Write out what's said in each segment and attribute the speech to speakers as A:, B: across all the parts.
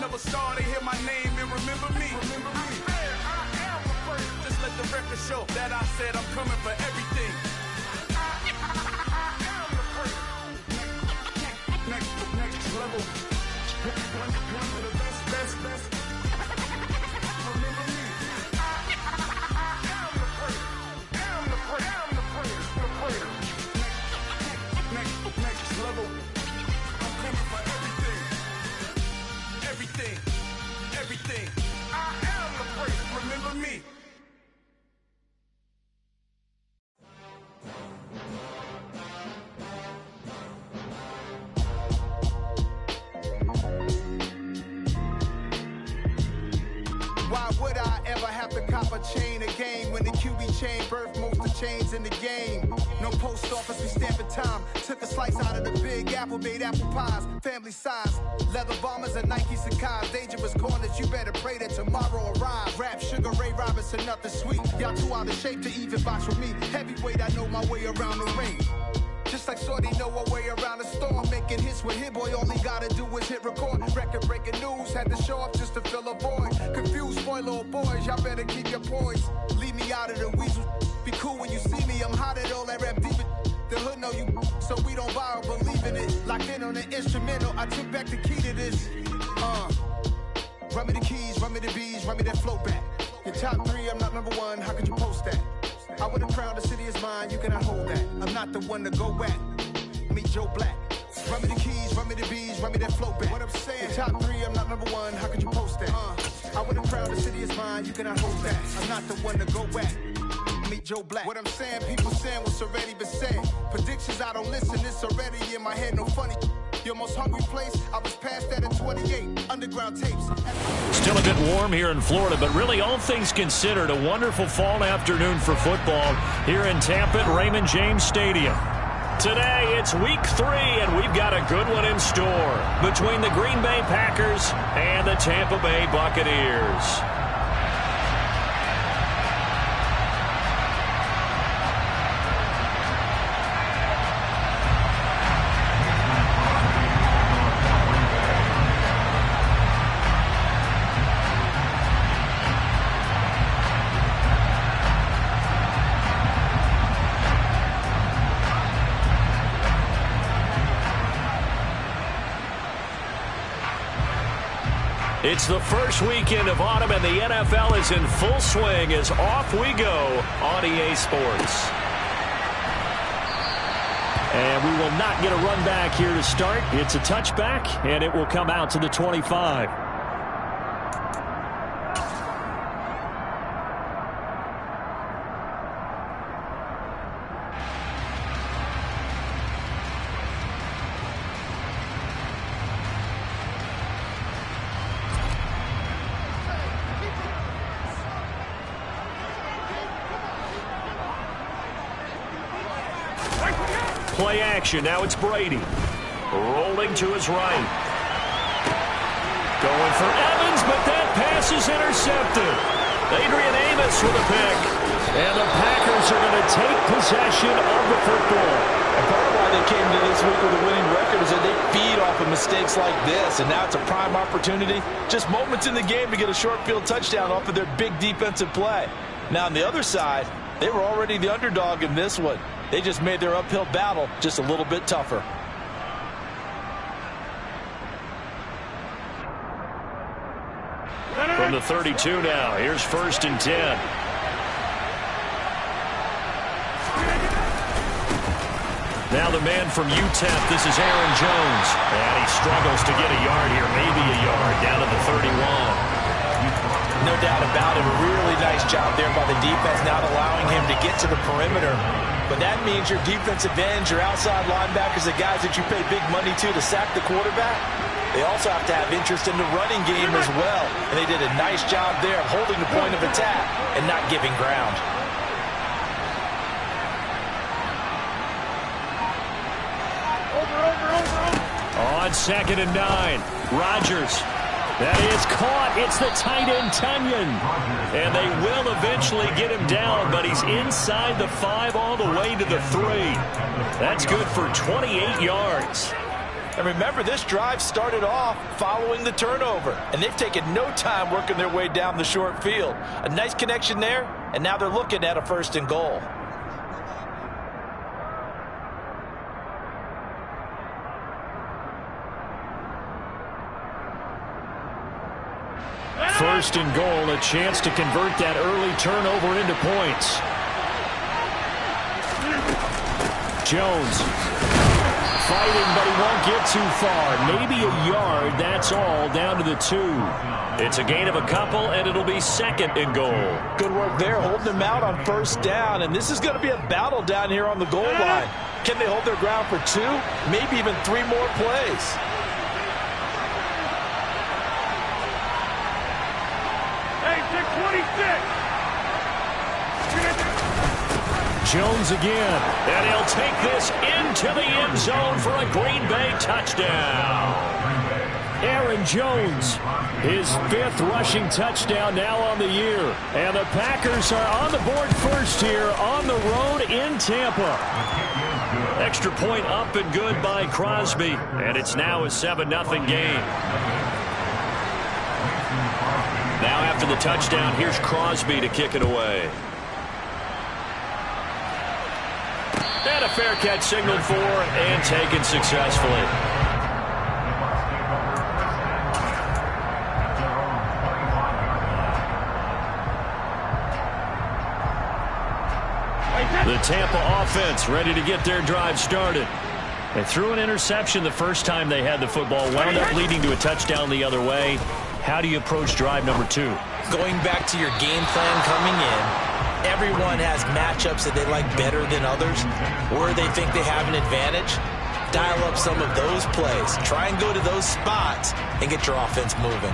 A: Never saw they hear my name and remember me. I am the first. Just let the record show that I said I'm coming for everything. I am the first. Next level. One of the best. Remember me. I am the first. Am the first. Next level. I'm coming for everything. I am the first. Remember me. Why would I ever have to cop a chain again when the QB chain birthed most of the chains in the game? No post office, we stamping time. Took a slice out of the big apple, made apple pies. Family size, leather bombers and Nike Sacai's. Dangerous corners, you better pray that tomorrow arrives. Rap, Sugar Ray Robinson, nothing sweet. Y'all too out of shape to even box with me. Heavyweight, I know my way around the ring. Just like Shorty know her way around the storm. Making hits with Hit Boy, all he gotta do is hit record. Record-breaking news, had to show up just to fill a void. Confused, spoiler boys, y'all better keep your poise. Leave me out of the weasel. Be cool when you see me, I'm hot at all that rap deep. The hood know you, so we don't borrow, believe in it. Locked in on the instrumental, I took back the key to this. Run me the keys, run me the bees, run me that flow back. Your top three, I'm not number one, how could you post that? I would have crowned the city is mine, you cannot hold that. I'm not the one to go back. Meet Joe Black. Run me the keys, run me the bees, run me that flow back. What I'm saying, your top three, I'm not number one, how could you post that? I would have crowned the city is mine, you cannot hold that. I'm not the one to go back. Meet Joe Black. What I'm saying, people saying what's already been said. Predictions, I don't listen, it's already in my head, no funny. Your most hungry place, I was past that at 28. Underground tapes.
B: Still a bit warm here in Florida, but really all things considered, a wonderful fall afternoon for football here in Tampa at Raymond James Stadium. Today, it's week 3, and we've got a good one in store between the Green Bay Packers and the Tampa Bay Buccaneers. It's the first weekend of autumn, and the NFL is in full swing as off we go on EA Sports. And we will not get a run back here to start. It's a touchback, and it will come out to the 25. Play action. Now it's Brady. Rolling to his right. Going for Evans, but that pass is intercepted. Adrian Amos with a pick. And the Packers are going to take possession of the football.
C: And part of why they came to this week with a winning record is that they feed off of mistakes like this. And now it's a prime opportunity. Just moments in the game to get a short field touchdown off of their big defensive play. Now on the other side, they were already the underdog in this one. They just made their uphill battle just a little bit tougher.
B: From the 32 now, here's 1st and 10. Now the man from UTEP, this is Aaron Jones. And he struggles to get a yard here, maybe a yard, down to the 31.
C: No doubt about it. A really nice job there by the defense, not allowing him to get to the perimeter. But that means your defensive ends, your outside linebackers, the guys that you pay big money to sack the quarterback, they also have to have interest in the running game as well. And they did a nice job there of holding the point of attack and not giving ground.
B: On 2nd and 9, Rodgers. That is caught. It's the tight end, Tunyon. And they will eventually get him down, but he's inside the 5 all the way to the 3. That's good for 28 yards.
C: And remember, this drive started off following the turnover, and they've taken no time working their way down the short field. A nice connection there, and now they're looking at a 1st and goal.
B: First and goal, a chance to convert that early turnover into points. Jones fighting, but he won't get too far. Maybe a yard, that's all, down to the 2. It's a gain of a couple, and it'll be 2nd and goal.
C: Good work there, holding them out on 1st down, and this is going to be a battle down here on the goal line. Can they hold their ground for 2, maybe even 3 more plays?
B: Jones again, and he'll take this into the end zone for a Green Bay touchdown. Aaron Jones, his 5th rushing touchdown now on the year. And the Packers are on the board first here on the road in Tampa. Extra point up and good by Crosby, and it's now a 7-0 game. Now after the touchdown, here's Crosby to kick it away. And a fair catch signaled for and taken successfully. The Tampa offense ready to get their drive started. They threw an interception the first time they had the football, wound up leading to a touchdown the other way. How do you approach drive number 2?
C: Going back to your game plan coming in, everyone has matchups that they like better than others, where they think they have an advantage. Dial up some of those plays. Try and go to those spots and get your offense moving.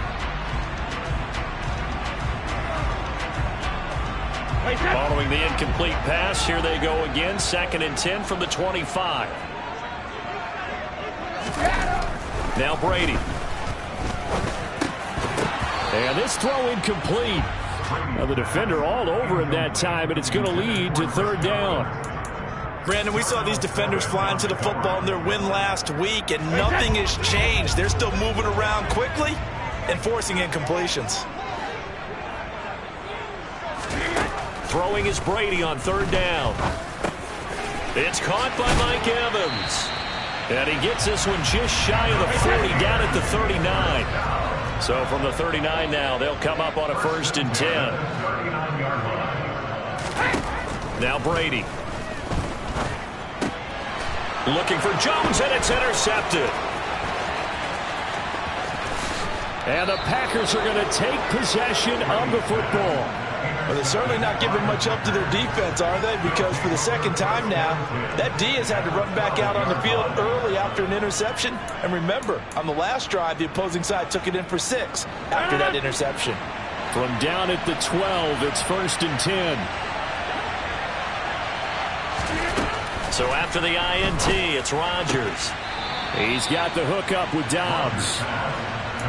B: Following the incomplete pass, here they go again. 2nd and 10 from the 25. Now Brady. And this throw incomplete. Now the defender all over him that time, and it's going to lead to 3rd down.
C: Brandon, we saw these defenders flying to the football in their win last week, and nothing has changed. They're still moving around quickly and forcing incompletions.
B: Throwing is Brady on 3rd down. It's caught by Mike Evans. And he gets this one just shy of the 40, down at the 39. So from the 39 now, they'll come up on a 1st and 10. Now Brady. Looking for Jones, and it's intercepted. And the Packers are going to take possession of the football.
C: Well, they're certainly not giving much up to their defense, are they? Because for the 2nd time now, that D has had to run back out on the field early after an interception. And remember, on the last drive, the opposing side took it in for 6 after that interception.
B: From down at the 12, it's 1st and 10. So after the INT, it's Rodgers. He's got the hook up with Dobbs.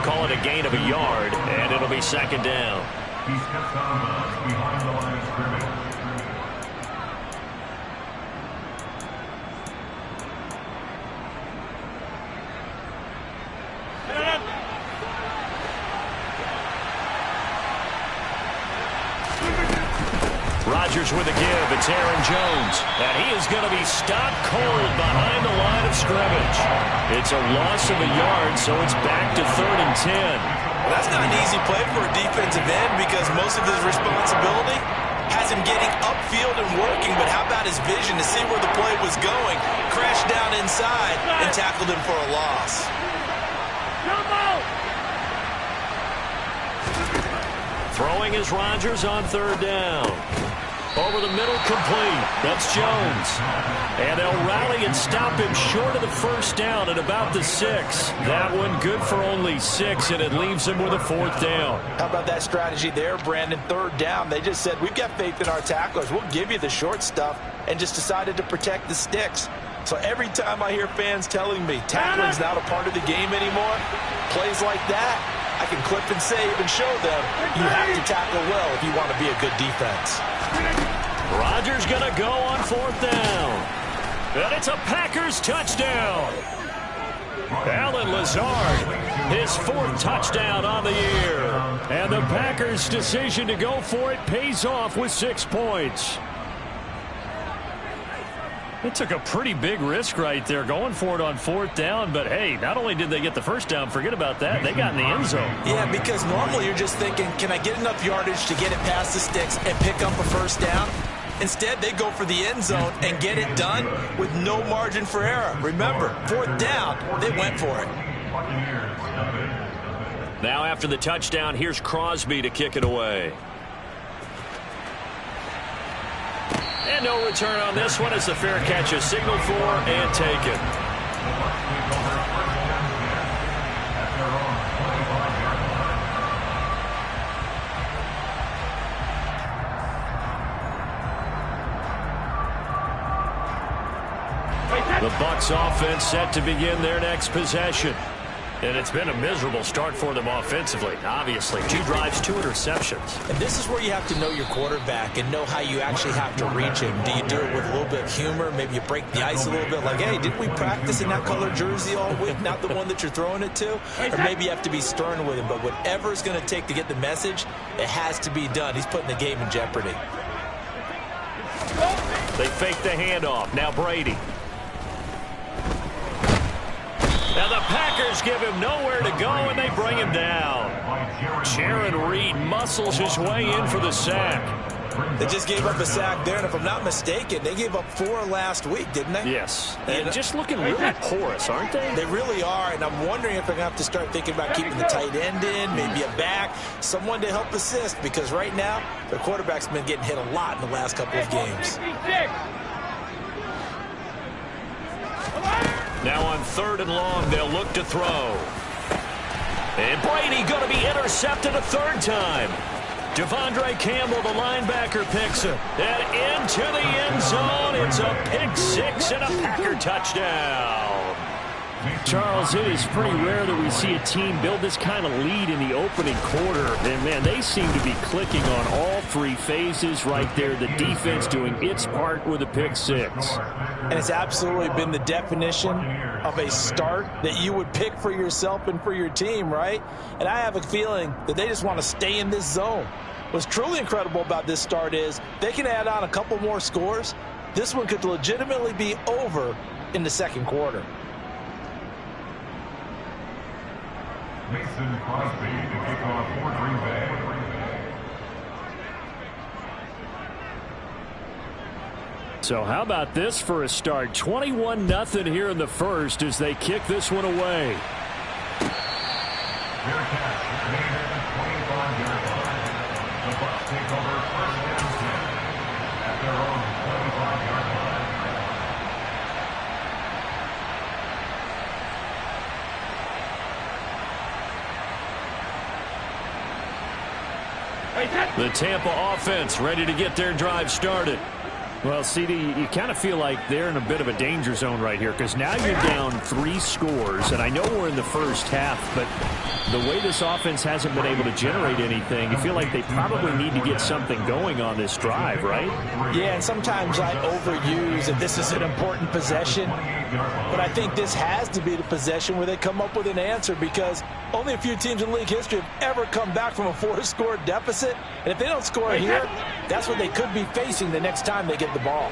B: Call it a gain of a yard, and it'll be 2nd down.
D: He steps out of bounds behind the line of scrimmage.
B: Rodgers with a give. It's Aaron Jones. And he is going to be stopped cold behind the line of scrimmage. It's a loss of a yard, so it's back to 3rd and 10.
C: Well, that's not an easy play for a defensive end because most of his responsibility has him getting upfield and working, but how about his vision to see where the play was going, crashed down inside, and tackled him for a loss.
B: Throwing is Rodgers on 3rd down. Over the middle, complete. That's Jones. And they'll rally and stop him short of the 1st down at about the 6. That one good for only 6, and it leaves him with a 4th down.
C: How about that strategy there, Brandon? 3rd down. They just said, we've got faith in our tacklers. We'll give you the short stuff, and just decided to protect the sticks. So every time I hear fans telling me tackling's not a part of the game anymore, plays like that, I can clip and save and show them you have to tackle well if you want to be a good defense.
B: Rodgers going to go on 4th down. And it's a Packers touchdown. Alan Lazard, his 4th touchdown on the year. And the Packers' decision to go for it pays off with 6 points. They took a pretty big risk right there going for it on 4th down. But, hey, not only did they get the 1st down, forget about that, they got in the end zone.
C: Yeah, because normally you're just thinking, can I get enough yardage to get it past the sticks and pick up a 1st down? Instead, they go for the end zone and get it done with no margin for error. Remember, 4th down, they went for it.
B: Now after the touchdown, here's Crosby to kick it away. And no return on this one. It's a fair catch, a signal for and taken. The Bucs offense set to begin their next possession. And it's been a miserable start for them offensively, obviously. 2 drives, 2 interceptions.
C: And this is where you have to know your quarterback and know how you actually have to reach him. Do you do it with a little bit of humor? Maybe you break the ice a little bit like, hey, didn't we practice in that color jersey all week? Not the one that you're throwing it to? Or maybe you have to be stern with him. But whatever it's going to take to get the message, it has to be done. He's putting the game in jeopardy.
B: They fake the handoff. Now Brady. Now the Packers give him nowhere to go, and they bring him down. Jaron Reed muscles his way in for the sack.
C: They just gave up a sack there, and if I'm not mistaken, they gave up 4 last week, didn't they?
B: Yes. And just looking really porous, aren't they?
C: They really are, and I'm wondering if they're going to have to start thinking about keeping the tight end in, maybe a back, someone to help assist, because right now, their quarterback's been getting hit a lot in the last couple of games.
B: Now on 3rd and long, they'll look to throw. And Brady going to be intercepted a 3rd time. Devondre Campbell, the linebacker, picks it. And into the end zone. It's a pick 6 and a Packer touchdown. Charles, it is pretty rare that we see a team build this kind of lead in the opening quarter. And, man, they seem to be clicking on all 3 phases right there. The defense doing its part with a pick 6.
C: And it's absolutely been the definition of a start that you would pick for yourself and for your team, right? And I have a feeling that they just want to stay in this zone. What's truly incredible about this start is they can add on a couple more scores. This one could legitimately be over in the 2nd quarter.
D: Mason Crosby to kick off for Green Bay.
B: So how about this for a start? 21-0 here in the 1st as they kick this one away.
D: Fair catch, made at the 25-yard line. The Bucs take over 1st down 10 at their own 25-yard line.
B: The Tampa offense ready to get their drive started. Well, CD, you kind of feel like they're in a bit of a danger zone right here because now you're down 3 scores, and I know we're in the 1st half, but the way this offense hasn't been able to generate anything, you feel like they probably need to get something going on this drive, right?
C: Yeah, and sometimes I overuse that this is an important possession, but I think this has to be the possession where they come up with an answer because only a few teams in league history have ever come back from a 4-score deficit, and if they don't score here, that's what they could be facing the next time they get the ball.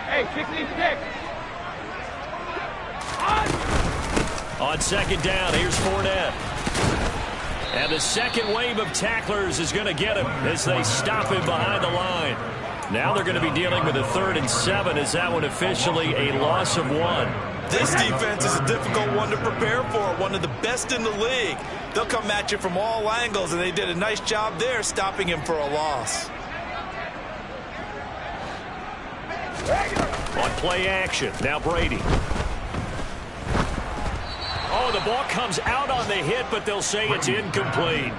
E: Hey, kick these kicks.
B: On 2nd down, here's Fournette. And the 2nd wave of tacklers is going to get him as they stop him behind the line. Now they're going to be dealing with a 3rd and 7 as that one officially a loss of 1.
C: This defense is a difficult one to prepare for, one of the best in the league. They'll come at you from all angles, and they did a nice job there stopping him for a loss.
B: On play action, now Brady. Oh, the ball comes out on the hit, but they'll say it's incomplete.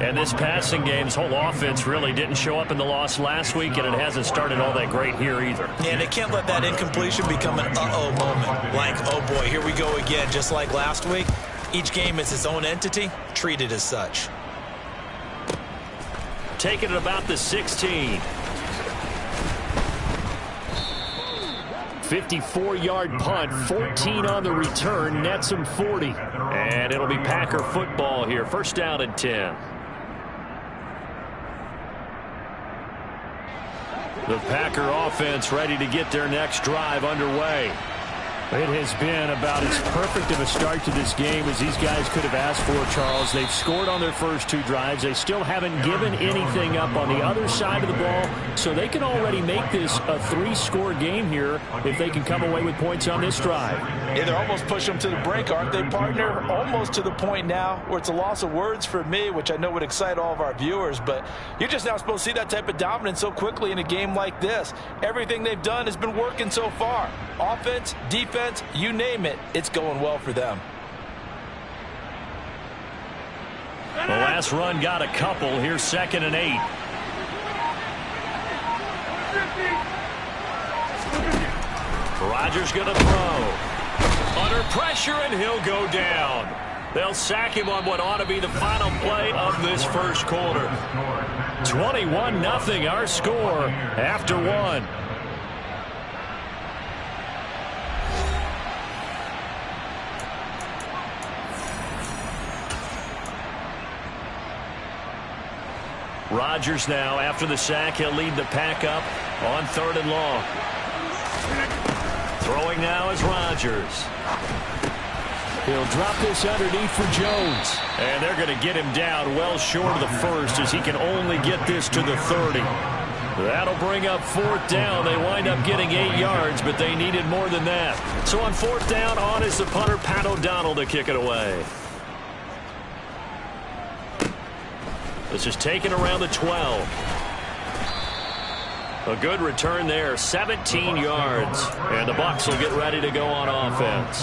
B: And this passing game's whole offense really didn't show up in the loss last week, and it hasn't started all that great here either.
C: Yeah, and they can't let that incompletion become an uh-oh moment. Like, oh boy, here we go again, just like last week. Each game is its own entity, treated as such.
B: Taking it about the 16. 54-yard punt, 14 on the return, nets him 40. And it'll be Packer football here, first down and 10. The Packer offense ready to get their next drive underway. It has been about as perfect of a start to this game as these guys could have asked for, Charles. They've scored on their first 2 drives. They still haven't given anything up on the other side of the ball, so they can already make this a 3-score game here if they can come away with points on this drive.
C: Yeah, they're almost pushing them to the brink, aren't they, partner? Almost to the point now where it's a loss of words for me, which I know would excite all of our viewers, but you're just now supposed to see that type of dominance so quickly in a game like this. Everything they've done has been working so far. Offense, defense, you name it, it's going well for them.
B: The last run got a couple. Here's 2nd and 8. Rodgers going to throw. Under pressure, and he'll go down. They'll sack him on what ought to be the final play of this first quarter. 21-0 our score after 1. Rodgers now, after the sack, he'll lead the pack up on 3rd and long. Throwing now is Rodgers. He'll drop this underneath for Jones. And they're going to get him down well short of the first as he can only get this to the 30. That'll bring up 4th down. They wind up getting 8 yards, but they needed more than that. So on 4th down, on is the punter, Pat O'Donnell, to kick it away. This is taken around the 12. A good return there, 17 yards. And the Bucs will get ready to go on offense.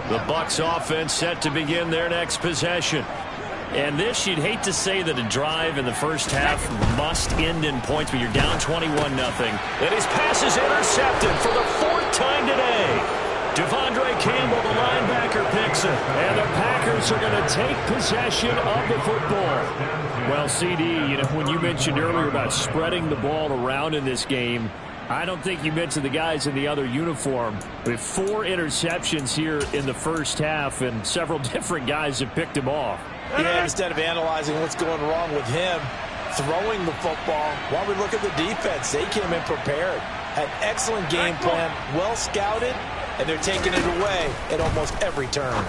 B: The Bucs offense set to begin their next possession. And this, you'd hate to say that a drive in the first half must end in points, but you're down 21-0. And his pass is intercepted for the 4th time today. Devondre Campbell, the linebacker, picks it. And the Packers are going to take possession of the football. Well, CD, you know, when you mentioned earlier about spreading the ball around in this game, I don't think you mentioned the guys in the other uniform. We have 4 interceptions here in the first half, and several different guys have picked him off.
C: Yeah, instead of analyzing what's going wrong with him, throwing the football, while we look at the defense, they came in prepared. Had excellent game plan, well scouted, and they're taking it away at almost every turn.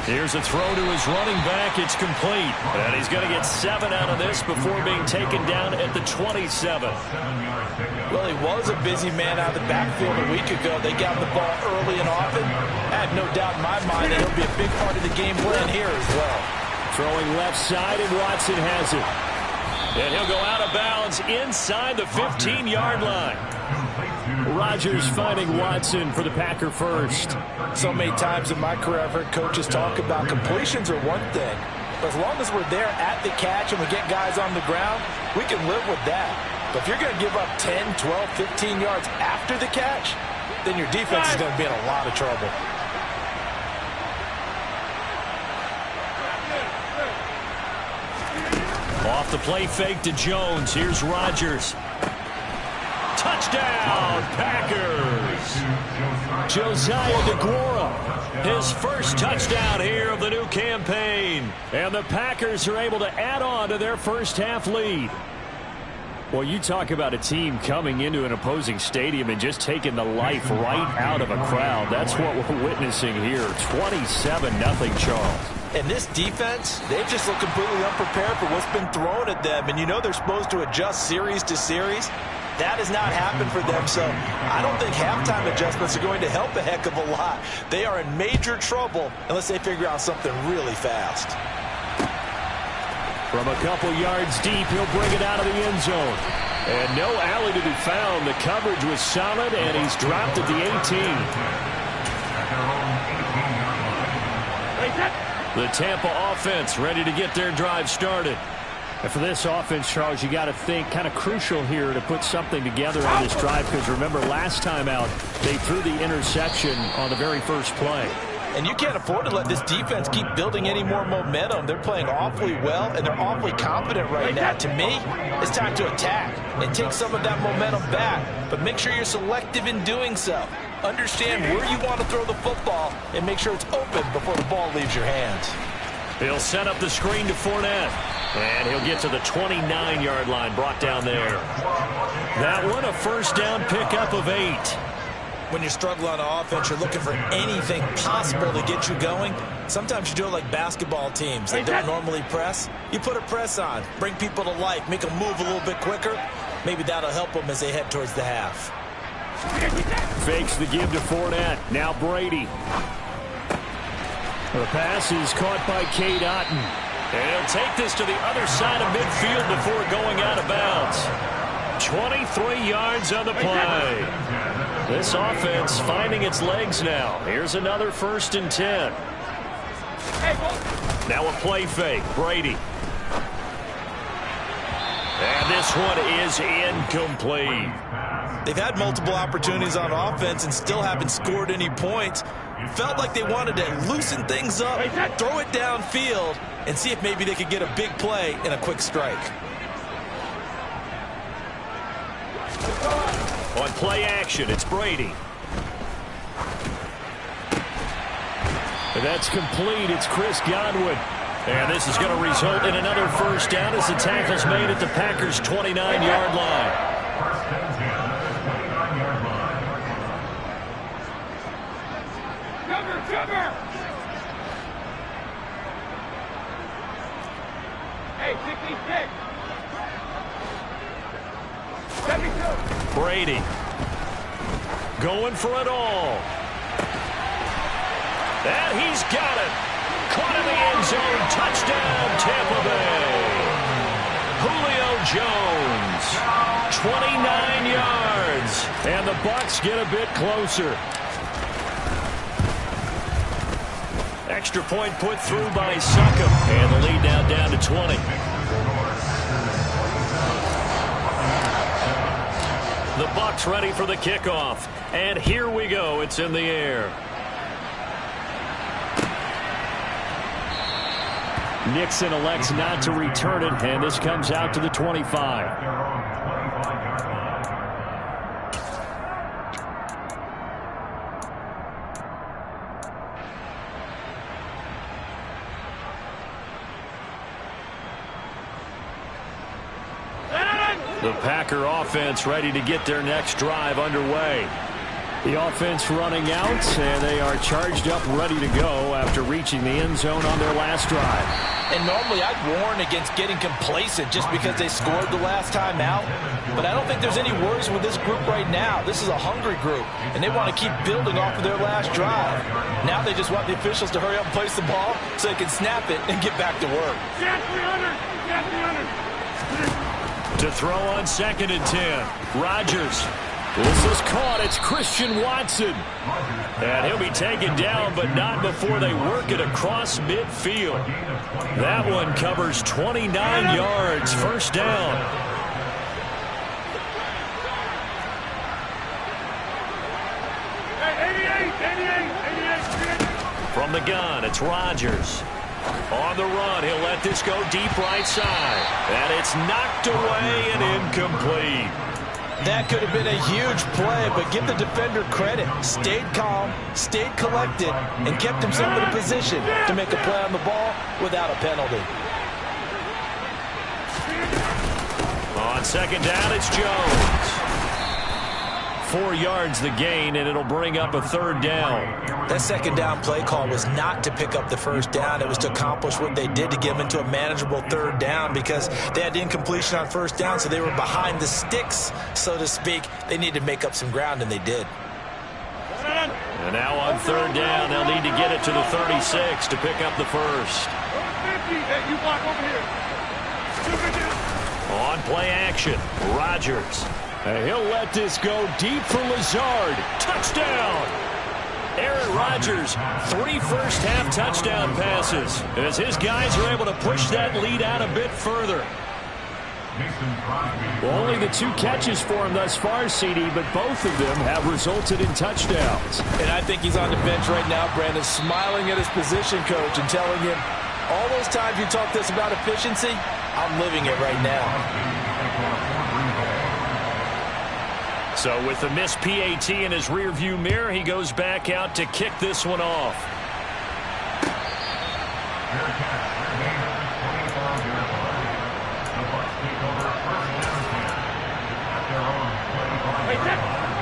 B: Here's a throw to his running back. It's complete. And he's going to get 7 out of this before being taken down at the 27.
C: Well, he was a busy man out of the backfield a week ago. They got the ball early and often. I have no doubt in my mind that he'll be a big part of the game plan here as well. Throwing left side, and Watson has it.
B: And he'll go out of bounds inside the 15-yard line.
C: Rodgers finding Watson for the Packer first. So many times in my career I've heard coaches talk about completions are one thing, but as long as we're there at the catch and we get guys on the ground, we can live with that. But if you're going to give up 10, 12, 15 yards after the catch, then your defense is going to be in a lot of trouble.
B: Off the play fake to Jones. Here's Rodgers. Touchdown, Packers. Josiah DeGuara, his first touchdown here of the new campaign. And the Packers are able to add on to their first half lead. Well, you talk about a team coming into an opposing stadium and just taking the life right out of a crowd. That's what we're witnessing here. 27-0, Charles.
C: And this defense, they've just looked completely unprepared for what's been thrown at them. And you know they're supposed to adjust series to series. That has not happened for them, so I don't think halftime adjustments are going to help a heck of a lot. They are in major trouble unless they figure out something really fast.
B: From a couple yards deep, he'll bring it out of the end zone. And no alley to be found. The coverage was solid, and he's dropped at the 18. The Tampa offense ready to get their drive started. And for this offense, Charles, you got to think kind of crucial here to put something together on this drive, because remember last time out, they threw the interception on the very first play.
C: And you can't afford to let this defense keep building any more momentum. They're playing awfully well, and they're awfully confident right now. To me, it's time to attack and take some of that momentum back. But make sure you're selective in doing so. Understand where you want to throw the football and make sure it's open before the ball leaves your hands.
B: He'll set up the screen to Fournette. And he'll get to the 29-yard line, brought down there. That one, a first down pickup of 8.
C: When you're struggling on offense, you're looking for anything possible to get you going. Sometimes you do it like basketball teams. They don't normally press. You put a press on, bring people to life, make them move a little bit quicker. Maybe that'll help them as they head towards the half.
B: Fakes the give to Fournette. Now Brady. The pass is caught by Cade Otton. And he'll take this to the other side of midfield before going out of bounds. 23 yards on the play. This offense finding its legs now. Here's another 1st and 10. Now a play fake. Brady. And this one is incomplete.
C: They've had multiple opportunities on offense and still haven't scored any points. Felt like they wanted to loosen things up, throw it downfield, and see if maybe they could get a big play and a quick strike.
B: On play action, it's Brady. And that's complete. It's Chris Godwin. And this is going to result in another first down as the tackle's made at the Packers' 29-yard line.
D: First and 10 at the 29-yard line.
E: Cover! Hey, 66! 72!
B: Brady going for it all. And he's got it. Caught in the end zone. Touchdown, Tampa Bay. Julio Jones. 29 yards. And the Bucs get a bit closer. Extra point put through by Succop. And the lead now down to 20. The Bucs ready for the kickoff. And here we go. It's in the air. Nixon elects not to return it, and this comes out to the 25. The Packer offense ready to get their next drive underway. The offense running out, and they are charged up, ready to go after reaching the end zone on their last drive.
C: And normally I'd warn against getting complacent just because they scored the last time out. But I don't think there's any worries with this group right now. This is a hungry group, and they want to keep building off of their last drive. Now they just want the officials to hurry up and place the ball so they can snap it and get back to work.
B: To throw on 2nd and 10. Rodgers. This is caught. It's Christian Watson. And he'll be taken down, but not before they work it across midfield. That one covers 29 yards. First down. From the gun, it's Rodgers. On the run, he'll let this go deep right side. And it's knocked away and incomplete.
C: That could have been a huge play, but give the defender credit. Stayed calm, stayed collected, and kept himself in a position to make a play on the ball without a penalty.
B: On 2nd down, it's Jones. 4 yards the gain, and it'll bring up a 3rd down.
C: That 2nd down play call was not to pick up the 1st down. It was to accomplish what they did to get them into a manageable 3rd down because they had incompletion on 1st down, so they were behind the sticks, so to speak. They needed to make up some ground, and they did.
B: And now on 3rd down, they'll need to get it to the 36 to pick up the 1st. On play action, Rodgers. And he'll let this go deep for Lazard. Touchdown! Aaron Rodgers, 3 first-half touchdown passes as his guys are able to push that lead out a bit further. Well, only the 2 catches for him thus far, CD, but both of them have resulted in touchdowns.
C: And I think he's on the bench right now, Brandon, smiling at his position coach and telling him, all those times you talk this about efficiency, I'm living it right now.
B: So with the missed PAT in his rearview mirror, he goes back out to kick this one off.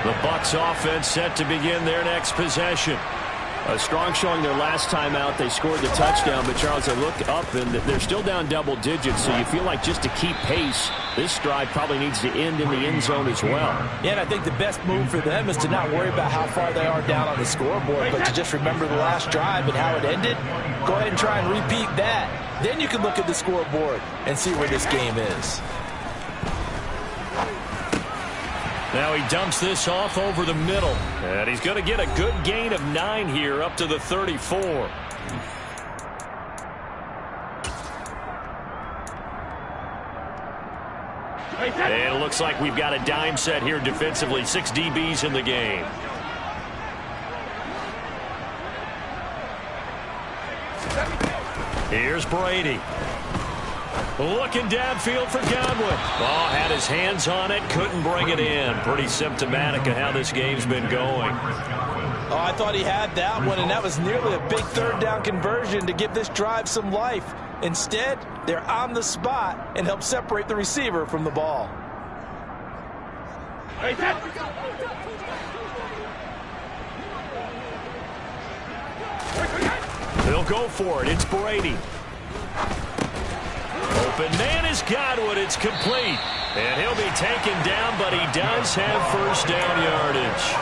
B: The Bucs offense set to begin their next possession.
F: A strong showing their last time out. They scored the touchdown, but Charles, they look up and they're still down double digits, so you feel like just to keep pace, this drive probably needs to end in the end zone as well.
C: Yeah, and I think the best move for them is to not worry about how far they are down on the scoreboard, but to just remember the last drive and how it ended. Go ahead and try and repeat that. Then you can look at the scoreboard and see where this game is.
B: Now he dumps this off over the middle. And he's going to get a good gain of 9 here up to the 34. And it looks like we've got a dime set here defensively. 6 DBs in the game. Here's Brady. Looking downfield for Godwin. Oh, had his hands on it, couldn't bring it in. Pretty symptomatic of how this game's been going.
C: Oh, I thought he had that one, and that was nearly a big third down conversion to give this drive some life. Instead, they're on the spot and help separate the receiver from the ball.
B: They'll go for it. It's Brady. Open man is Godwin. It's complete. And he'll be taken down, but he does have first down yardage.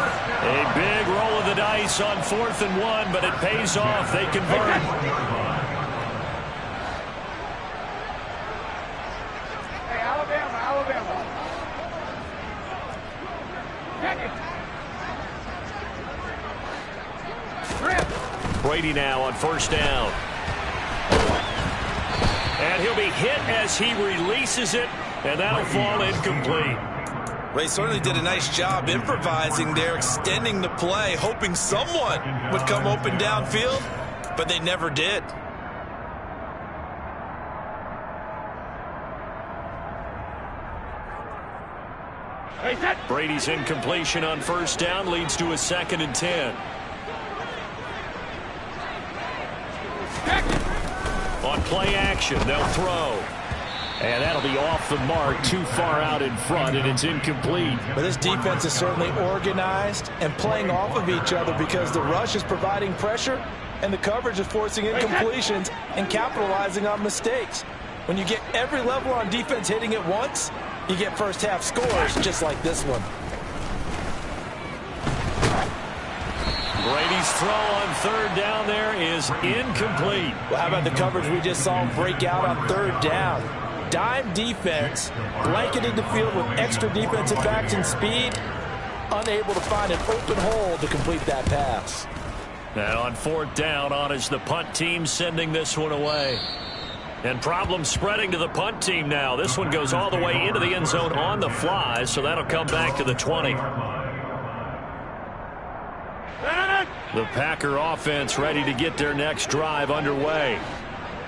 B: A big roll of the dice on 4th and 1, but it pays off. They convert.
E: Hey, Alabama.
B: Brady now on first down. And he'll be hit as he releases it, and that'll fall incomplete.
C: They certainly did a nice job improvising there, extending the play, hoping someone would come open downfield, but they never did.
B: Brady's incompletion on first down leads to a 2nd and 10. On play action, they'll throw. And that'll be off the mark, too far out in front, and it's incomplete.
C: But this defense is certainly organized and playing off of each other because the rush is providing pressure and the coverage is forcing incompletions and capitalizing on mistakes. When you get every level on defense hitting at once, you get first half scores just like this one.
B: Brady's throw on third down there is incomplete.
C: Well, how about the coverage we just saw him break out on third down? Dime defense, blanketing the field with extra defensive backs and speed, unable to find an open hole to complete that pass.
B: And on 4th down, on is the punt team sending this one away. And problems spreading to the punt team now. This one goes all the way into the end zone on the fly, so that'll come back to the 20. The Packer offense ready to get their next drive underway.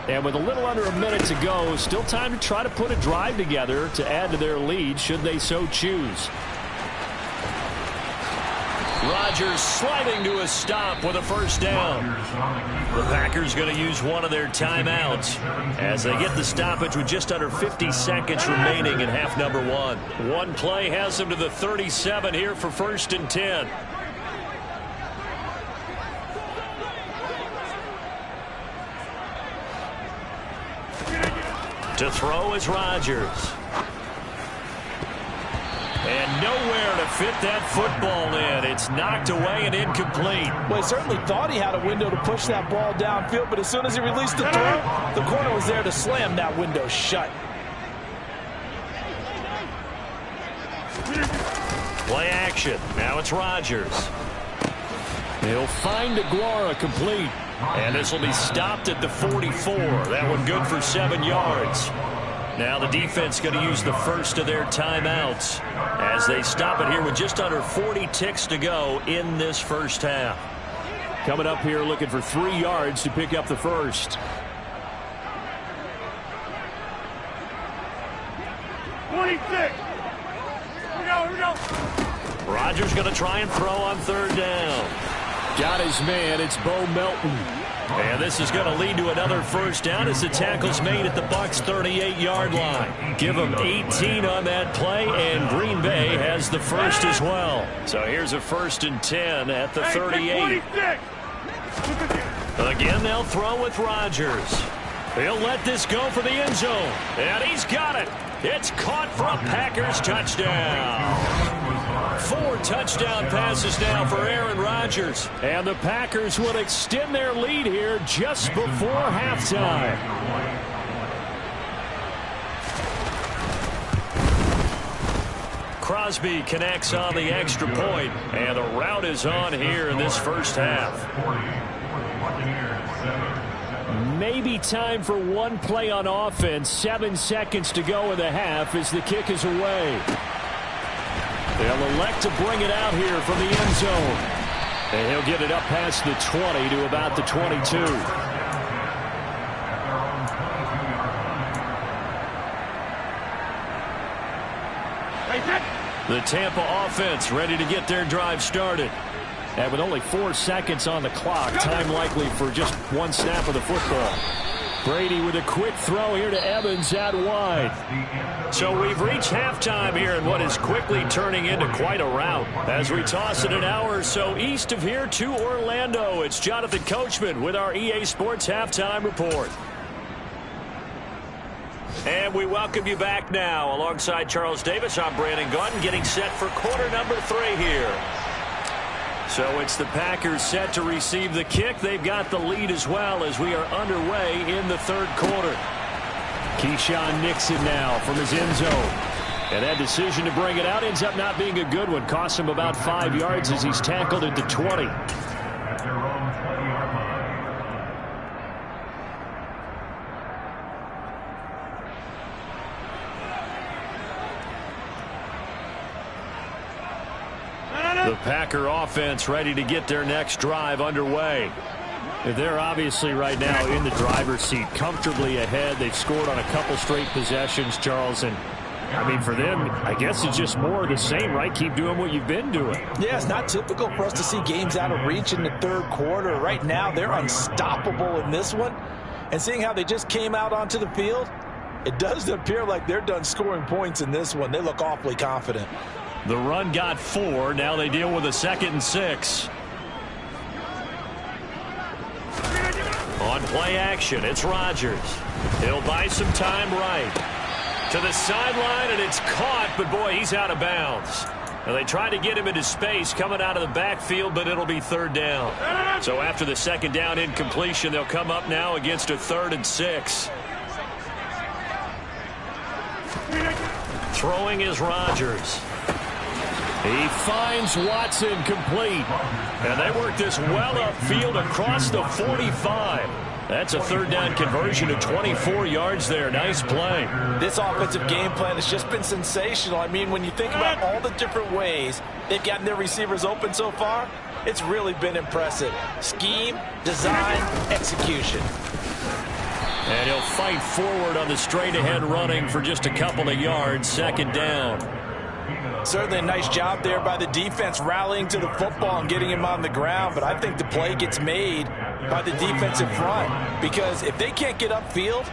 F: And with a little under a minute to go, still time to try to put a drive together to add to their lead should they so choose.
B: Rodgers sliding to a stop with a first down. The Packers going to use one of their timeouts as they get the stoppage with just under 50 seconds remaining in half number 1. One play has them to the 37 here for 1st and 10. To throw is Rodgers. And nowhere to fit that football in. It's knocked away and incomplete.
C: Well, he certainly thought he had a window to push that ball downfield, but as soon as he released the throw, the corner was there to slam that window shut.
B: Play action. Now it's Rodgers.
F: He'll find Aguara complete.
B: And this will be stopped at the 44. That one good for 7 yards. Now the defense going to use the first of their timeouts as they stop it here with just under 40 ticks to go in this first half.
F: Coming up here looking for 3 yards to pick up the first.
E: 26. Here we go.
B: Rodgers going to try and throw on third down.
F: Got his man. It's Bo Melton.
B: And this is going to lead to another first down as the tackle's made at the Bucs 38-yard line. Give them 18 on that play, and Green Bay has the first as well. So here's a 1st and 10 at the 38. Again, they'll throw with Rodgers. He'll let this go for the end zone. And he's got it. It's caught for a Packers touchdown. 4 touchdown passes now for Aaron Rodgers.
F: And the Packers will extend their lead here just before halftime.
B: Crosby connects on the extra point, and the route is on here in this first half.
F: Maybe time for one play on offense. 7 seconds to go in the half as the kick is away. They'll elect to bring it out here from the end zone. And he'll get it up past the 20 to about the 22.
B: The Tampa offense ready to get their drive started.
F: And with only 4 seconds on the clock, time likely for just 1 snap of the football. Brady with a quick throw here to Evans out wide.
B: So we've reached halftime here in what is quickly turning into quite a rout. As we toss it an hour or so east of here to Orlando, it's Jonathan Coachman with our EA Sports Halftime Report. And we welcome you back now. Alongside Charles Davis, I'm Brandon Gaudin, getting set for quarter number 3 here. So it's the Packers set to receive the kick. They've got the lead as well as we are underway in the 3rd quarter.
F: Keyshawn Nixon now from his end zone. And that decision to bring it out ends up not being a good one. Costs him about 5 yards as he's tackled at the 20.
B: The Packer offense ready to get their next drive underway.
F: They're obviously right now in the driver's seat, comfortably ahead. They've scored on a couple straight possessions, Charles. And, I mean, for them, I guess it's just more of the same, right? Keep doing what you've been doing.
C: Yeah, it's not typical for us to see games out of reach in the 3rd quarter. Right now, they're unstoppable in this one. And seeing how they just came out onto the field, it does appear like they're done scoring points in this one. They look awfully confident.
B: The run got 4. Now they deal with a 2nd and 6. On play action, it's Rodgers. He'll buy some time right. To the sideline, and it's caught, but boy, he's out of bounds. Now they tried to get him into space coming out of the backfield, but it'll be 3rd down. So after the 2nd down incompletion, they'll come up now against a 3rd and 6. Throwing is Rodgers.
F: He finds Watson complete.
B: And they work this well upfield across the 45. That's a 3rd down conversion of 24 yards there. Nice play.
C: This offensive game plan has just been sensational. I mean, when you think about all the different ways they've gotten their receivers open so far, it's really been impressive. Scheme, design, execution.
B: And he'll fight forward on the straight-ahead running for just a couple of yards. 2nd down.
C: Certainly a nice job there by the defense rallying to the football and getting him on the ground, but I think the play gets made by the defensive front because if they can't get upfield,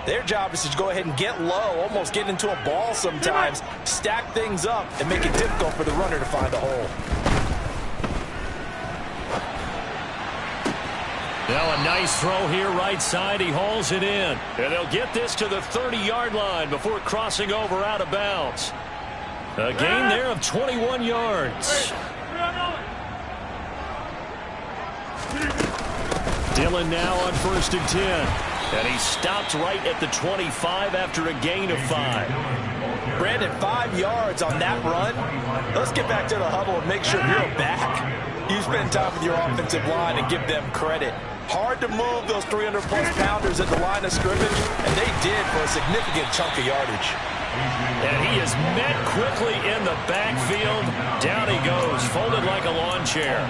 C: their job is to go ahead and get low, almost get into a ball sometimes, stack things up, and make it difficult for the runner to find a hole.
B: Now a nice throw here right side. He hauls it in. And they'll get this to the 30-yard line before crossing over out of bounds. A gain there of 21 yards.
F: Dillon now on 1st and 10.
B: And he stopped right at the 25 after a gain of 5.
C: Brandon, 5 yards on that run. Let's get back to the huddle and make sure you're back. You spend time with your offensive line and give them credit. Hard to move those 300-plus pounders at the line of scrimmage, and they did for a significant chunk of yardage.
B: And he is met quickly in the backfield. Down he goes, folded like a lawn chair.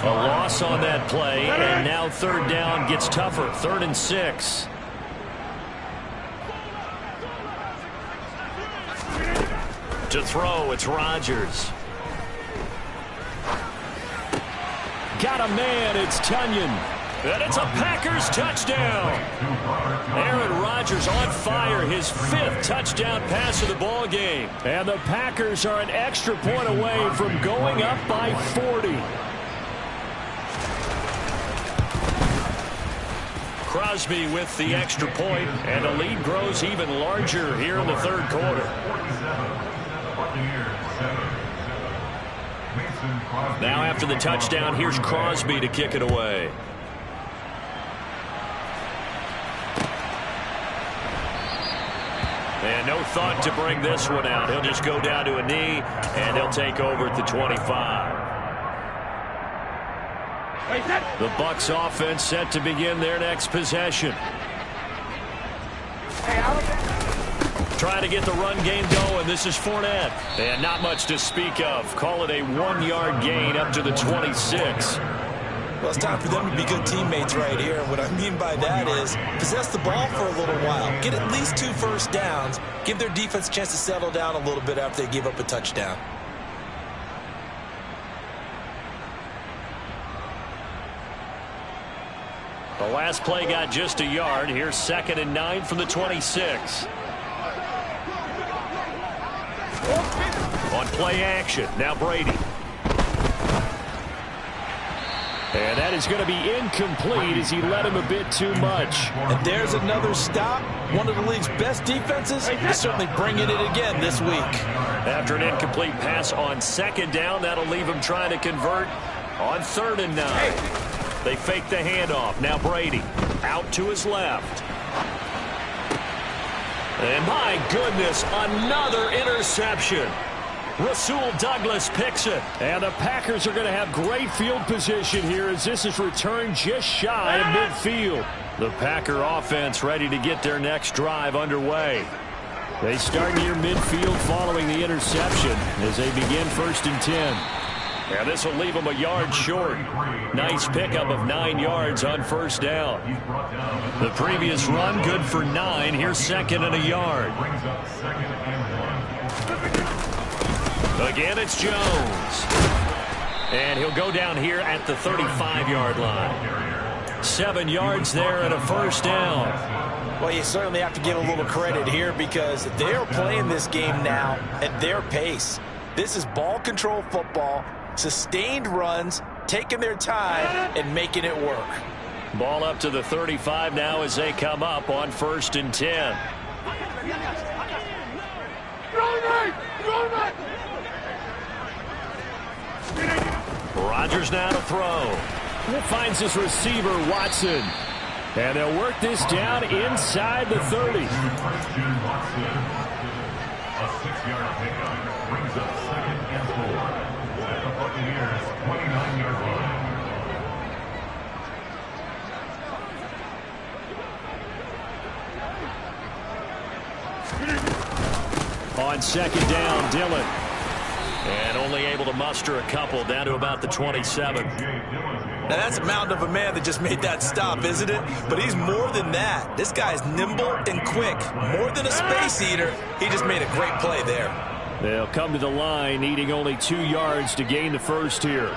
B: A loss on that play, and now third down gets tougher. 3rd and 6. To throw, it's Rodgers. Got a man, it's Tunyon. And it's a Packers touchdown. Aaron Rodgers on fire, his 5th touchdown pass of the ball game. And the Packers are an extra point away from going up by 40. Crosby with the extra point, and the lead grows even larger here in the 3rd quarter. Now after the touchdown, here's Crosby to kick it away. And no thought to bring this one out. He'll just go down to a knee, and he'll take over at the 25. The Bucs offense set to begin their next possession. Trying to get the run game going. This is Fournette. And not much to speak of. Call it a 1-yard gain up to the 26.
C: Well, it's time for them to be good teammates right here. What I mean by that is possess the ball for a little while. Get at least 2 first downs. Give their defense a chance to settle down a little bit after they give up a touchdown.
B: The last play got just a yard. Here's 2nd and 9 from the 26. On play action, now Brady. And that is going to be incomplete as he led him a bit too much.
C: And there's another stop. One of the league's best defenses is certainly bringing it again this week.
B: After an incomplete pass on 2nd down, that'll leave him trying to convert on 3rd and 9. They fake the handoff. Now Brady out to his left. And my goodness, another interception. Rasul Douglas picks it. And the Packers are going to have great field position here as this is returned just shy of midfield. The Packer offense ready to get their next drive underway. They start near midfield following the interception as they begin 1st and 10. And this will leave them a yard short. Nice pickup of 9 yards on 1st down. The previous run good for 9. Here's 2nd and a yard. Again, it's Jones. And he'll go down here at the 35-yard line. 7 yards there and a 1st down.
C: Well, you certainly have to give a little credit here because they are playing this game now at their pace. This is ball control football, sustained runs, taking their time and making it work.
B: Ball up to the 35 now as they come up on 1st and 10. Rodgers now to throw. Finds his receiver, Watson. And they'll work this down inside the 30.
D: A 6-yard pickup brings up 2nd and 4 at the Buccaneers' 29-yard line.
B: On 2nd down, Dillon. And only able to muster a couple down to about the 27.
C: Now that's a mountain of a man that just made that stop, isn't it? But he's more than that. This guy's nimble and quick. More than a space eater. He just made a great play there.
B: They'll come to the line needing only 2 yards to gain the 1st here.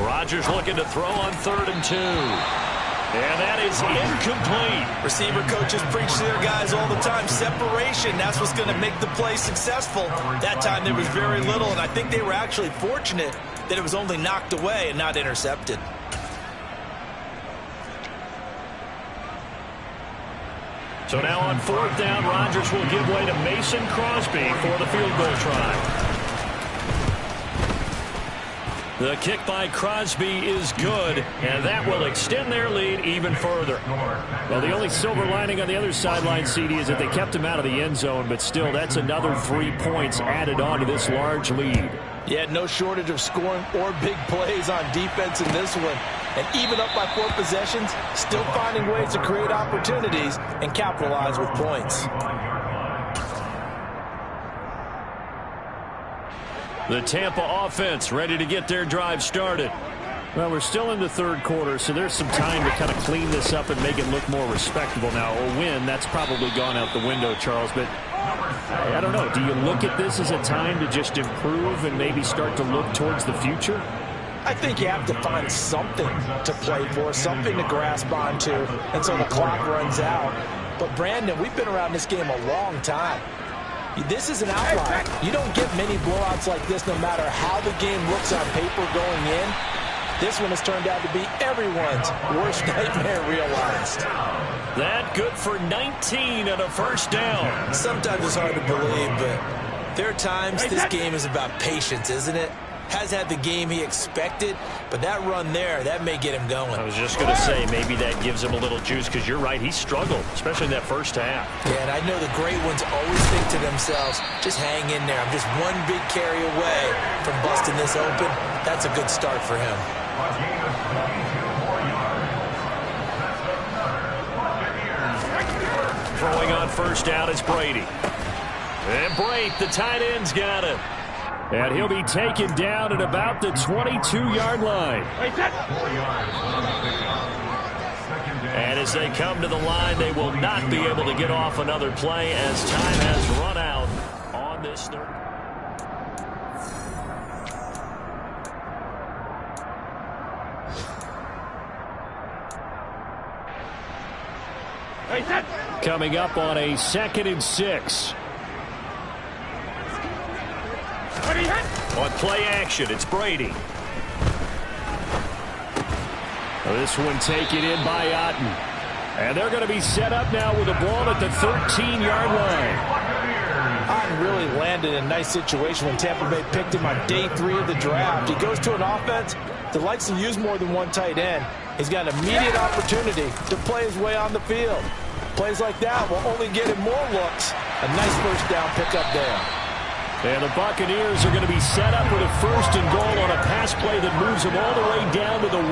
B: Rodgers looking to throw on 3rd and 2. And that is incomplete.
C: Receiver coaches preach to their guys all the time. Separation, that's what's going to make the play successful. That time there was very little, and I think they were actually fortunate that it was only knocked away and not intercepted.
B: So now on 4th down, Rodgers will give way to Mason Crosby for the field goal try. The kick by Crosby is good, and that will extend their lead even further. Well, the only silver lining on the other sideline, CD, is that they kept him out of the end zone, but still, that's another 3 points added on to this large lead.
C: Yeah, no shortage of scoring or big plays on defense in this one. And even up by 4 possessions, still finding ways to create opportunities and capitalize with points.
B: The Tampa offense ready to get their drive started.
F: Well, we're still in the third quarter, so there's some time to kind of clean this up and make it look more respectable. Now, a win, that's probably gone out the window, Charles, but I don't know. Do you look at this as a time to just improve and maybe start to look towards the future?
C: I think you have to find something to play for, something to grasp onto until the clock runs out. But, Brandon, we've been around this game a long time. This is an outlier. You don't get many blowouts like this no matter how the game looks on paper going in. This one has turned out to be everyone's worst nightmare realized.
B: That good for 19 and a first down.
C: Sometimes it's hard to believe, but there are times this game is about patience, isn't it? Has had the game he expected, but that run there, that may get him going.
B: I was just going to say, maybe that gives him a little juice, because you're right, he struggled, especially in that first half.
C: Yeah, and I know the great ones always think to themselves, just hang in there. I'm just one big carry away from busting this open. That's a good start for him.
B: Throwing on first down is Brady. And Brate, the tight end's got it. And he'll be taken down at about the 22-yard line. And as they come to the line, they will not be able to get off another play as time has run out on this third. Coming up on a 2nd and 6. On play action, it's Brady. This one taken in by Otten. And they're going to be set up now with a ball at the 13-yard line.
C: Otten really landed in a nice situation when Tampa Bay picked him on day 3 of the draft. He goes to an offense that likes to use more than one tight end. He's got an immediate opportunity to play his way on the field. Plays like that will only get him more looks. A nice first down pickup there.
F: And the Buccaneers are going to be set up with a 1st and goal on a pass play that moves them all the way down to the 1.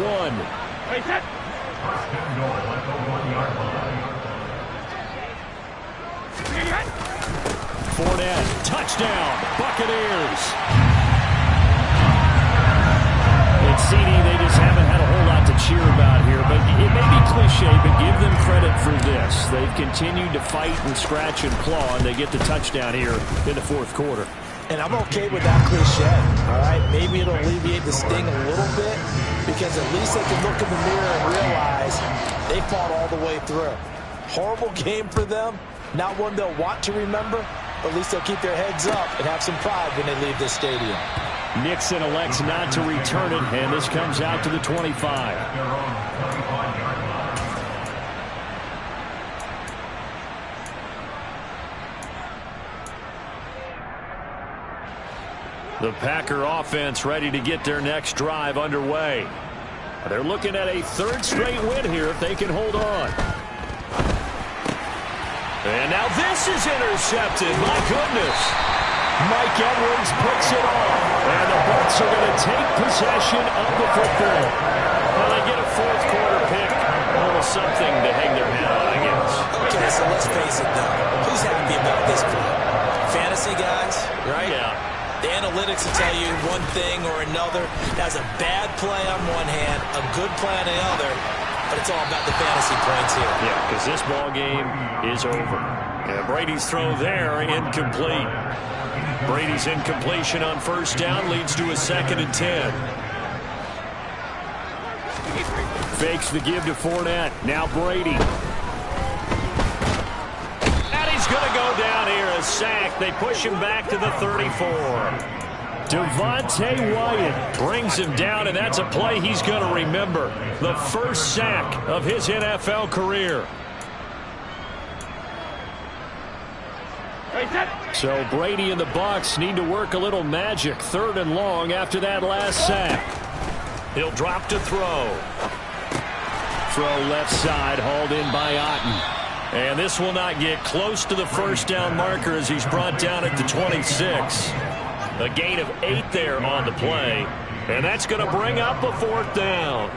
F: Fournette, touchdown, Buccaneers. And CD, they just haven't had a whole lot to cheer about here, but it may be cliche, but give them credit for this. They've continued to fight and scratch and claw, and they get the touchdown here in the 4th quarter.
C: And I'm okay with that cliche, all right? Maybe it'll alleviate the sting a little bit because at least they can look in the mirror and realize they fought all the way through. Horrible game for them, not one they'll want to remember, but at least they'll keep their heads up and have some pride when they leave this stadium.
F: Nixon elects not to return it, and this comes out to the 25. The Packer offense ready to get their next drive underway. They're looking at a 3rd straight win here if they can hold on. And now this is intercepted. My goodness. Mike Edwards puts it off. And the Bucs are going to take possession of the football. Well, they get a 4th quarter pick. A little something to hang their hat on, I guess.
C: Okay, so let's face it, though. Who's happy about this play? Fantasy guys, right?
B: Yeah.
C: The analytics will tell you one thing or another. That's a bad play on one hand, a good play on the other, but it's all about the fantasy points here.
B: Yeah, because this ball game is over. And Brady's throw there, incomplete. Brady's incompletion on first down leads to a 2nd and 10. Fakes the give to Fournette. Now Brady. Going to go down here, a sack. They push him back to the 34. Devontae Wyatt brings him down, and that's a play he's going to remember. The first sack of his NFL career. So Brady and the Bucs need to work a little magic. 3rd and long after that last sack. He'll drop to throw. Throw left side, hauled in by Otten. And this will not get close to the first down marker as he's brought down at the 26. A gain of 8 there on the play. And that's going to bring up a 4th down.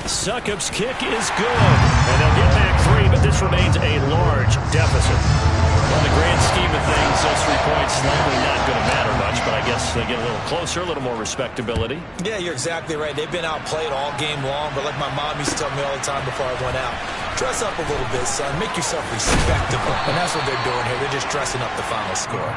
B: Succop's kick is good. And they'll get back 3, but this remains a large deficit. On the grand scheme of things, those 3 points likely not going to matter much, but I guess they get a little closer, a little more respectability.
C: Yeah, you're exactly right. They've been outplayed all game long, but like my mom used to tell me all the time before I went out, dress up a little bit, son. Make yourself respectable. And that's what they're doing here. They're just dressing up the final score.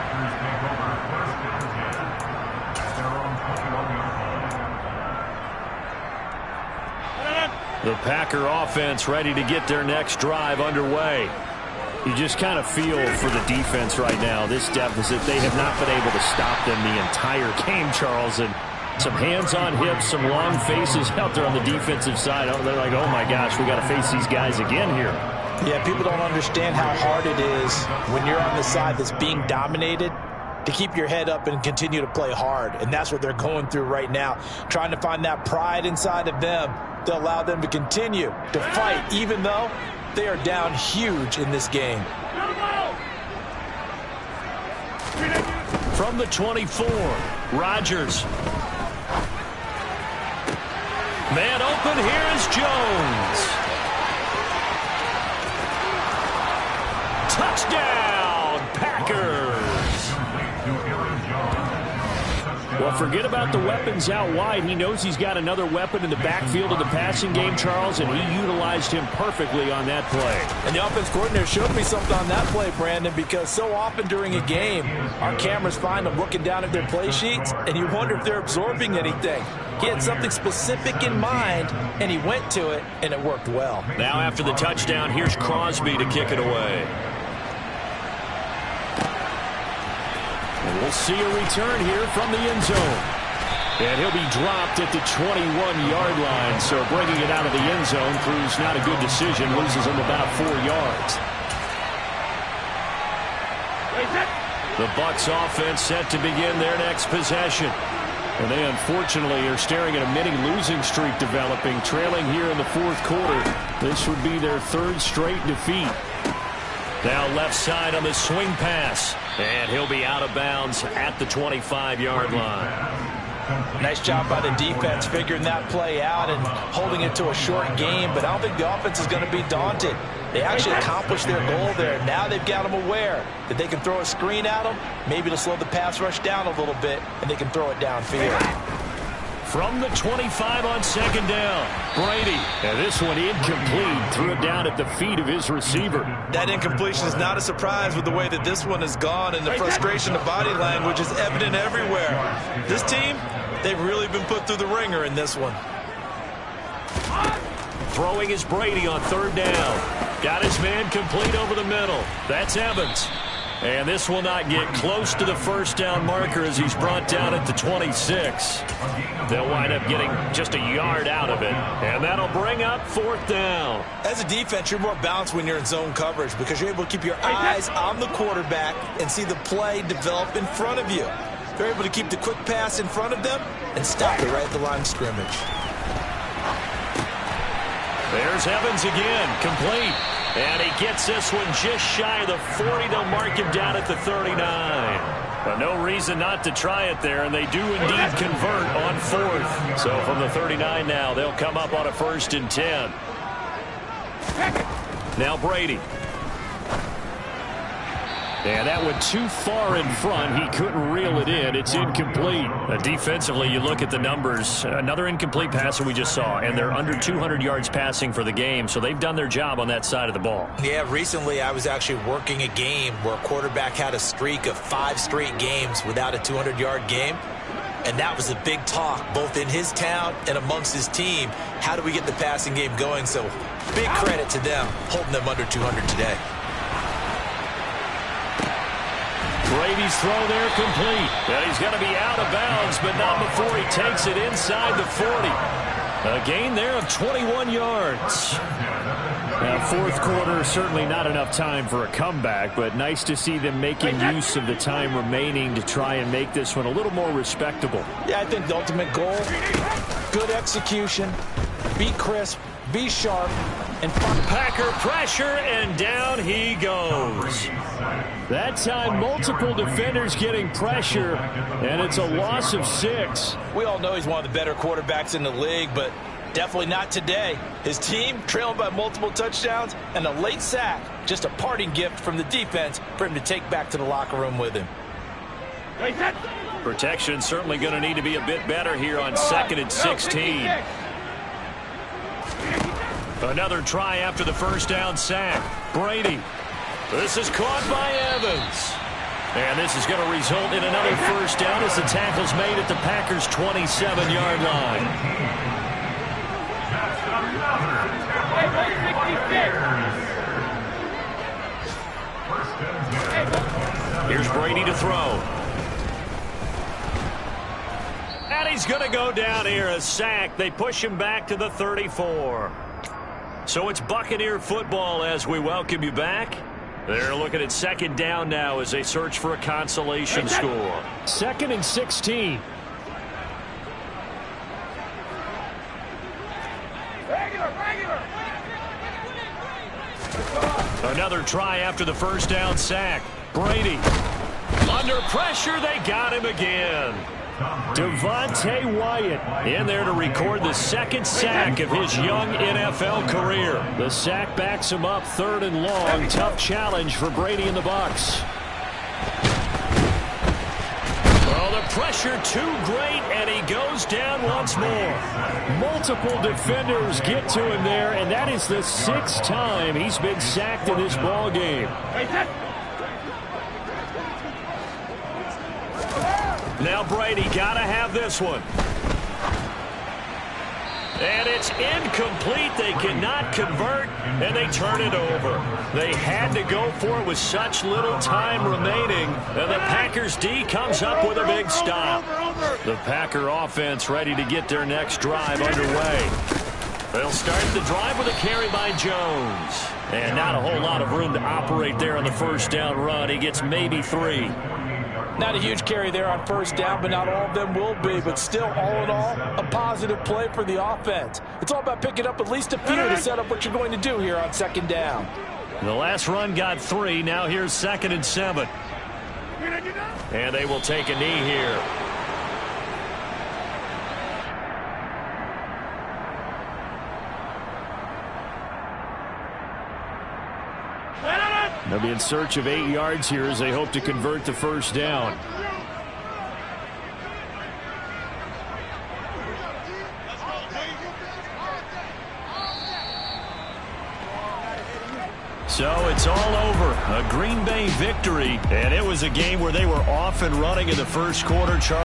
B: The Packer offense ready to get their next drive underway. You just kind of feel for the defense right now. This deficit, they have not been able to stop them the entire game, Charles. And some hands on hips, some long faces out there on the defensive side. They're like, oh my gosh, we got to face these guys again here.
C: Yeah, people don't understand how hard it is when you're on the side that's being dominated to keep your head up and continue to play hard. And that's what they're going through right now, trying to find that pride inside of them to allow them to continue to fight, even though they are down huge in this game.
B: From the 24, Rodgers. Man open, here is Jones. Touchdown, Packers. Well, forget about the weapons out wide. He knows he's got another weapon in the backfield of the passing game, Charles, and he utilized him perfectly on that play.
C: And the offense coordinator showed me something on that play, Brandon, because so often during a game, our cameras find them looking down at their play sheets, and you wonder if they're absorbing anything. He had something specific in mind, and he went to it, and it worked well.
B: Now after the touchdown, here's Crosby to kick it away. And we'll see a return here from the end zone. And he'll be dropped at the 21-yard line. So bringing it out of the end zone proves not a good decision. Loses him about 4 yards. The Bucs offense set to begin their next possession. And they unfortunately are staring at a mini losing streak developing, trailing here in the 4th quarter. This would be their 3rd straight defeat. Now left side on the swing pass. And he'll be out of bounds at the 25-yard line.
C: Nice job by the defense figuring that play out and holding it to a short game. But I don't think the offense is going to be daunted. They actually accomplished their goal there. Now they've got them aware that they can throw a screen at them, maybe to slow the pass rush down a little bit, and they can throw it downfield.
B: From the 25 on 2nd down, Brady. And this one incomplete. Threw it down at the feet of his receiver.
C: That incompletion is not a surprise with the way that this one has gone, and the frustration of body language is evident everywhere. This team, they've really been put through the ringer in this one.
B: Throwing is Brady on 3rd down. Got his man complete over the middle. That's Evans. And this will not get close to the 1st down marker as he's brought down at the 26. They'll wind up getting just a yard out of it. And that'll bring up 4th down.
C: As a defense, you're more balanced when you're in zone coverage because you're able to keep your eyes on the quarterback and see the play develop in front of you. They're able to keep the quick pass in front of them and stop it right at the line of scrimmage.
B: There's Evans again, complete. And he gets this one just shy of the 40. They'll mark him down at the 39. But no reason not to try it there, and they do indeed convert on 4th. So from the 39 now, they'll come up on a 1st and 10. Now Brady. And that went too far in front. He couldn't reel it in. It's incomplete. Defensively, you look at the numbers. Another incomplete pass that we just saw, and they're under 200 yards passing for the game, so they've done their job on that side of the ball.
C: Yeah, recently I was actually working a game where a quarterback had a streak of 5 straight games without a 200-yard game, and that was a big talk both in his town and amongst his team. How do we get the passing game going? So big credit to them holding them under 200 today.
B: Brady's throw there complete. And he's going to be out of bounds, but not before he takes it inside the 40. A gain there of 21 yards. Now, 4th quarter, certainly not enough time for a comeback, but nice to see them making use of the time remaining to try and make this one a little more respectable.
C: Yeah, I think the ultimate goal, good execution, be crisp, be sharp, And
B: Packer pressure, and down he goes.
F: That time, multiple defenders getting pressure, and it's a loss of 6.
C: we all know he's one of the better quarterbacks in the league, but definitely not today. His team trailing by multiple touchdowns and a late sack. Just a parting gift from the defense for him to take back to the locker room with him.
B: Protection certainly going to need to be a bit better here on 2nd and 16. Another try after the first down sack. Brady. This is caught by Evans. And this is going to result in another first down as the tackle's made at the Packers' 27-yard line. Here's Brady to throw. And he's going to go down here, a sack. They push him back to the 34. So it's Buccaneer football as we welcome you back. They're looking at 2nd down now as they search for a consolation score.
F: 2nd and 16.
B: Another try after the first down sack. Brady. Under pressure, they got him again.
F: Devontae Wyatt
B: In there to record the 2nd sack of his young NFL career.
F: The sack backs him up 3rd and long. Tough challenge for Brady and the Bucs.
B: Well, the pressure too great, and he goes down once more.
F: Multiple defenders get to him there, and that is the 6th time he's been sacked in this ball game.
B: Now Brady got to have this one. And it's incomplete. They cannot convert, and they turn it over. They had to go for it with such little time remaining, and the Packers D comes up with a big stop. The Packer offense ready to get their next drive underway. They'll start the drive with a carry by Jones. And not a whole lot of room to operate there on the first down run. He gets maybe 3.
C: Not a huge carry there on first down, but not all of them will be. But still, all in all, a positive play for the offense. It's all about picking up at least a few to set up what you're going to do here on 2nd down.
B: The last run got 3. Now here's 2nd and 7. And they will take a knee here.
F: They'll be in search of 8 yards here as they hope to convert the first down.
B: So it's all over. A Green Bay victory. And it was a game where they were off and running in the first quarter.